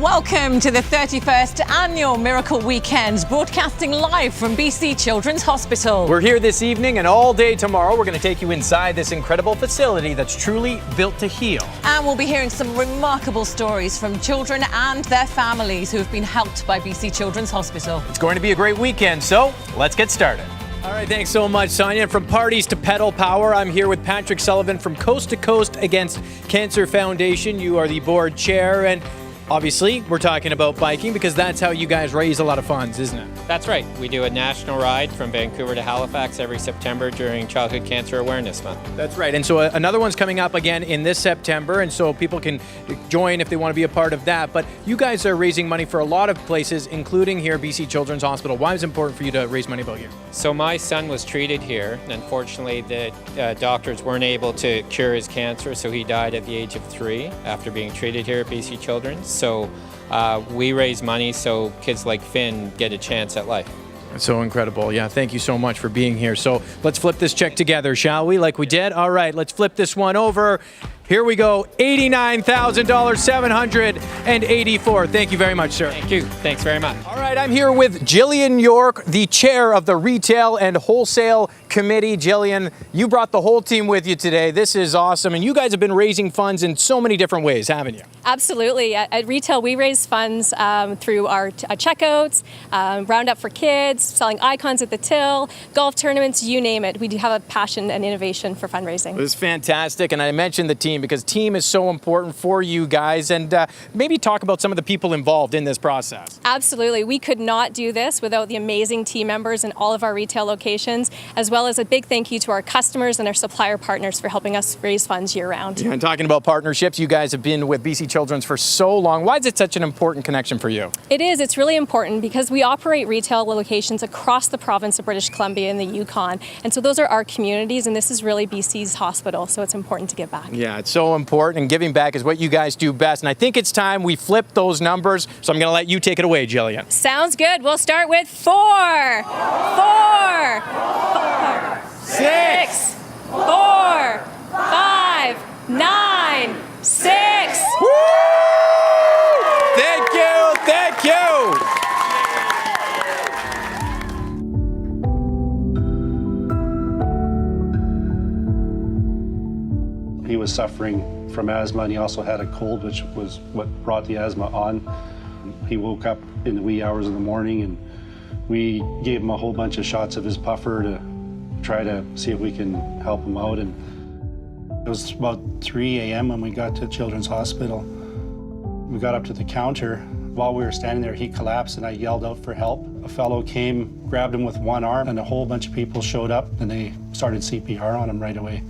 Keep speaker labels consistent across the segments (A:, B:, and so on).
A: Welcome to the 31st Annual Miracle Weekend, broadcasting live from BC Children's Hospital.
B: We're here this evening and all day tomorrow. We're going to take you inside this incredible facility that's truly built to heal.
A: And we'll be hearing some remarkable stories from children and their families who have been helped by BC Children's Hospital.
B: It's going to be a great weekend, so let's get started. All right, thanks so much, Sonia. From parties to pedal power, I'm here with Patrick Sullivan from Coast to Coast Against Cancer Foundation. You are the board chair, and obviously, we're talking about biking because that's how you guys raise a lot of funds, isn't it?
C: That's right. We do a national ride from Vancouver to Halifax every September during Childhood Cancer Awareness Month.
B: That's right. And so another one's coming up again in this September, and so people can join if they want to be a part of that. But you guys are raising money for a lot of places, including here, BC Children's Hospital. Why is it important for you to raise money about here?
C: So my son was treated here. Unfortunately, the doctors weren't able to cure his cancer, so he died at the age of 3 after being treated here at BC Children's. So we raise money so kids like Finn get a chance at life.
B: That's so incredible. Yeah, thank you so much for being here. So let's flip this check together, shall we? Like we did? All right, let's flip this one over. Here we go, $89,784. Thank you very much, sir.
C: Thank you. Thanks very much.
B: All right, I'm here with Jillian York, the chair of the Retail and Wholesale Committee. Jillian, you brought the whole team with you today. This is awesome. And you guys have been raising funds in so many different ways, haven't you?
D: Absolutely. At Retail, we raise funds through our checkouts, Roundup for Kids, selling icons at the till, golf tournaments, you name it. We do have a passion and innovation for fundraising.
B: It was fantastic. And I mentioned the team because team is so important for you guys, and maybe talk about some of the people involved in this process.
D: Absolutely. We could not do this without the amazing team members in all of our retail locations, as well as a big thank you to our customers and our supplier partners for helping us raise funds year round.
B: Yeah, and talking about partnerships, you guys have been with BC Children's for so long. Why is it such an important connection for you?
D: It is. It's really important because we operate retail locations across the province of British Columbia and the Yukon. And so those are our communities, and this is really BC's hospital, so it's important to give back.
B: Yeah, it's so important, and giving back is what you guys do best. And I think it's time we flip those numbers, so I'm going to let you take it away, Jillian.
D: Sounds good. We'll start with 4, 6, 4, 5, 9, 6.
B: Woo! Thank you, thank you.
E: He was suffering from asthma, and he also had a cold, which was what brought the asthma on. He woke up in the wee hours of the morning, and we gave him a whole bunch of shots of his puffer to try to see if we can help him out. And it was about 3 a.m. when we got to Children's Hospital. We got up to the counter. While we were standing there, he collapsed, and I yelled out for help. A fellow came, grabbed him with one arm, and a whole bunch of people showed up, and they started CPR on him right away.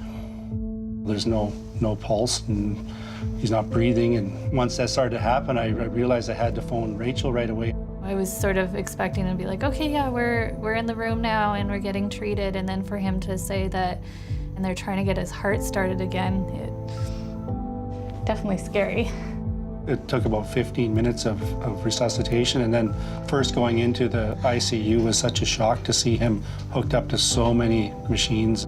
E: There's no pulse, and he's not breathing. And once that started to happen, I realized I had to phone Rachel right away.
F: I was sort of expecting to be like, okay, yeah, we're in the room now and we're getting treated. And then for him to say that, and they're trying to get his heart started again, it definitely scary.
E: It took about 15 minutes of resuscitation, and then first going into the ICU was such a shock to see him hooked up to so many machines.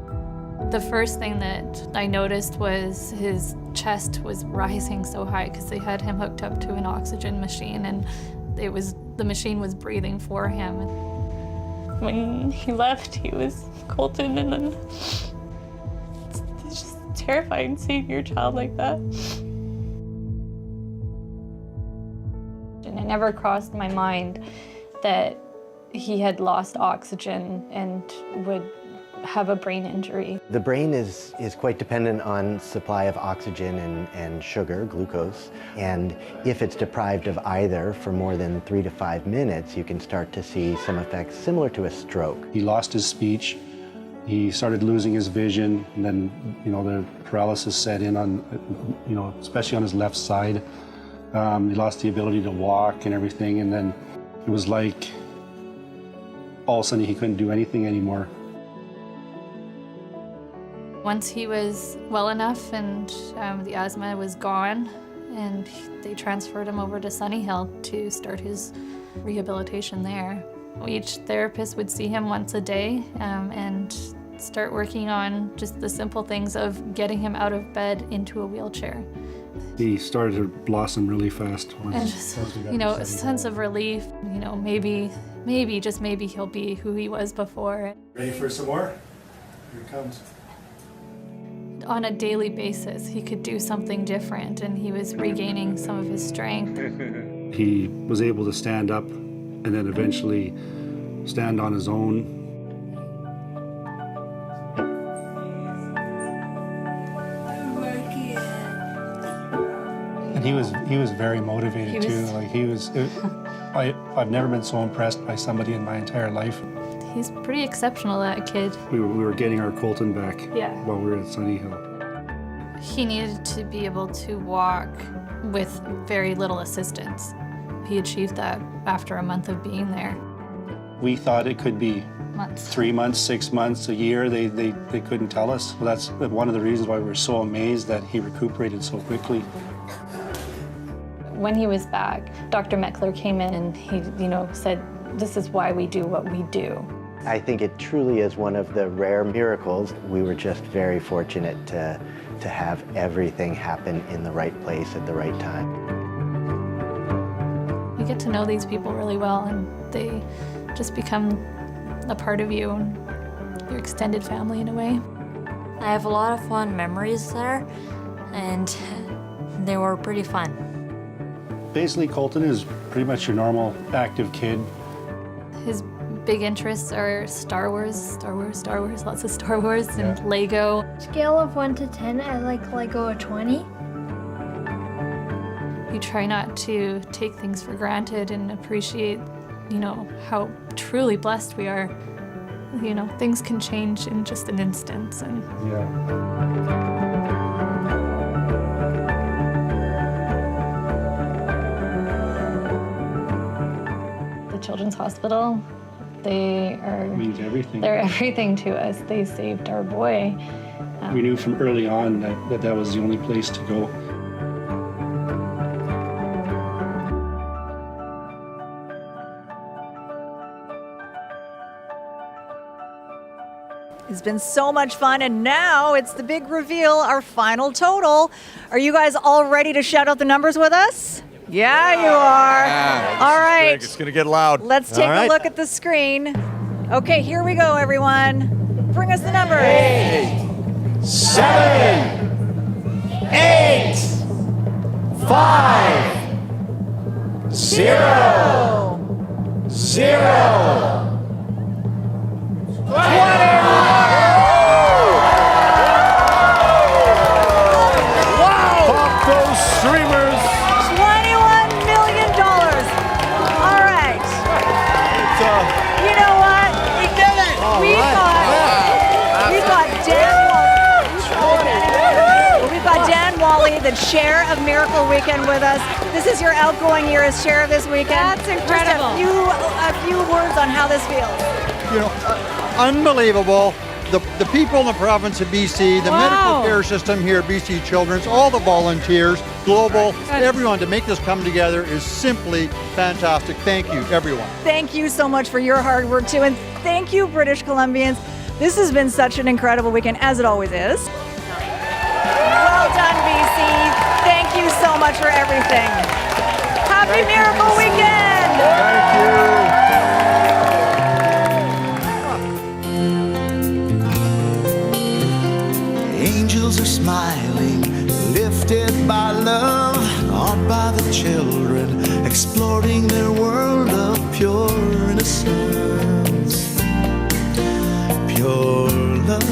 F: The first thing that I noticed was his chest was rising so high because they had him hooked up to an oxygen machine, and the machine was breathing for him. When he left, he was Colton, and then it's just terrifying seeing your child like that. And it never crossed my mind that he had lost oxygen and would have a brain injury.
G: The brain is quite dependent on supply of oxygen and sugar, glucose, and if it's deprived of either for more than 3 to 5 minutes, you can start to see some effects similar to a stroke.
E: He lost his speech, he started losing his vision, and then, the paralysis set in on, especially on his left side. He lost the ability to walk and everything, and then it was like all of a sudden he couldn't do anything anymore.
F: Once he was well enough and the asthma was gone, and they transferred him over to Sunny Hill to start his rehabilitation there. Each therapist would see him once a day, and start working on just the simple things of getting him out of bed into a wheelchair.
E: He started to blossom really fast.
F: And just, a sense of relief, maybe, just maybe he'll be who he was before.
E: Ready for some more? Here it comes.
F: On a daily basis, he could do something different, and he was regaining some of his strength.
E: He was able to stand up and then eventually stand on his own. And he was very motivated too. I've never been so impressed by somebody in my entire life.
F: He's pretty exceptional, that kid.
E: We were getting our Colton back while we were at Sunny Hill.
F: He needed to be able to walk with very little assistance. He achieved that after a month of being there.
E: We thought it could be
F: Months.
E: 3 months, 6 months, a year. They couldn't tell us. Well, that's one of the reasons why we're so amazed that he recuperated so quickly.
F: When he was back, Dr. Meckler came in and he, said, "This is why we do what we do."
G: I think it truly is one of the rare miracles. We were just very fortunate to have everything happen in the right place at the right time.
F: You get to know these people really well, and they just become a part of you and your extended family in a way.
H: I have a lot of fond memories there, and they were pretty fun.
E: Basically, Colton is pretty much your normal active kid.
F: His big interests are Star Wars, lots of Star Wars, and Lego.
I: Scale of 1 to 10, I like Lego a 20.
F: You try not to take things for granted and appreciate, how truly blessed we are. Things can change in just an instant. And the Children's Hospital,
E: means everything.
F: They're everything to us. They saved our boy.
E: We knew from early on that was the only place to go.
J: It's been so much fun, and now it's the big reveal, our final total. Are you guys all ready to shout out the numbers with us? Yeah, you are. All right.
K: It's going to get loud.
J: Let's take a look at the screen. Okay, here we go, everyone. Bring us the numbers.
K: 8, 7, 8, 5, 0, 0. 21! Wow! Pop those streamers!
J: $21 million. All right. You know what? We did it. We've got Dan Wally, the chair of Miracle Weekend, with us. This is your outgoing year as chair of this weekend.
A: That's incredible.
J: Just a few words on how this feels.
K: Unbelievable. The people in the province of BC, the medical care system here at BC Children's, all the volunteers, global, everyone to make this come together is simply fantastic. Thank you, everyone.
J: Thank you so much for your hard work too, and thank you, British Columbians. This has been such an incredible weekend, as it always is. Well done, BC. Thank you so much for everything. Happy Miracle Weekend!
K: Thank you.
L: Angels are smiling, lifted by love, awed by the children, exploring their world of pure innocence, pure love.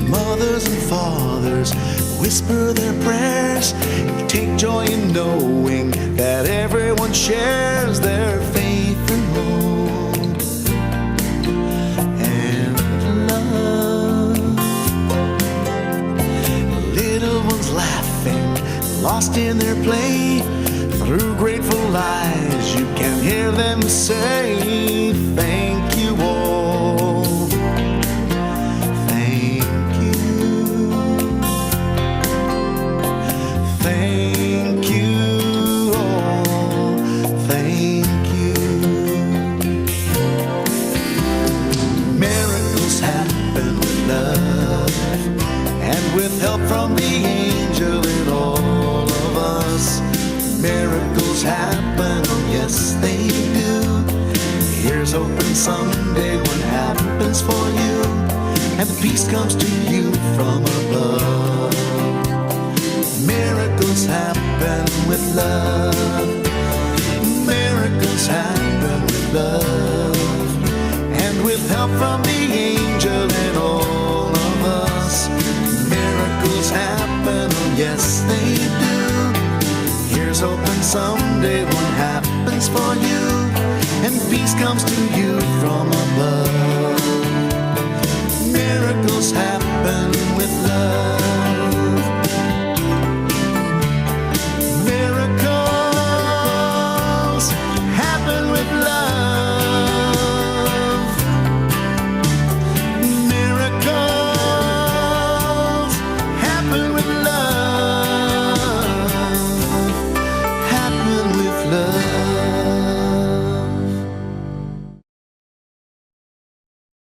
L: Mothers and fathers whisper their prayers, take joy in knowing that everyone shares their faith and hope. Lost in their play, through grateful eyes, you can hear them say, thank you all, thank you, thank you all, thank you. with help from the angel in all of us. Miracles happen, oh yes they do. Here's hoping someday what happens for you, and peace comes to you from above. Miracles happen with love. Miracles happen with love, and with help from the angel in all of us. Miracles happen, oh yes they do. Here's hoping someday what happens for you, and peace comes to you from above. Miracles happen with love.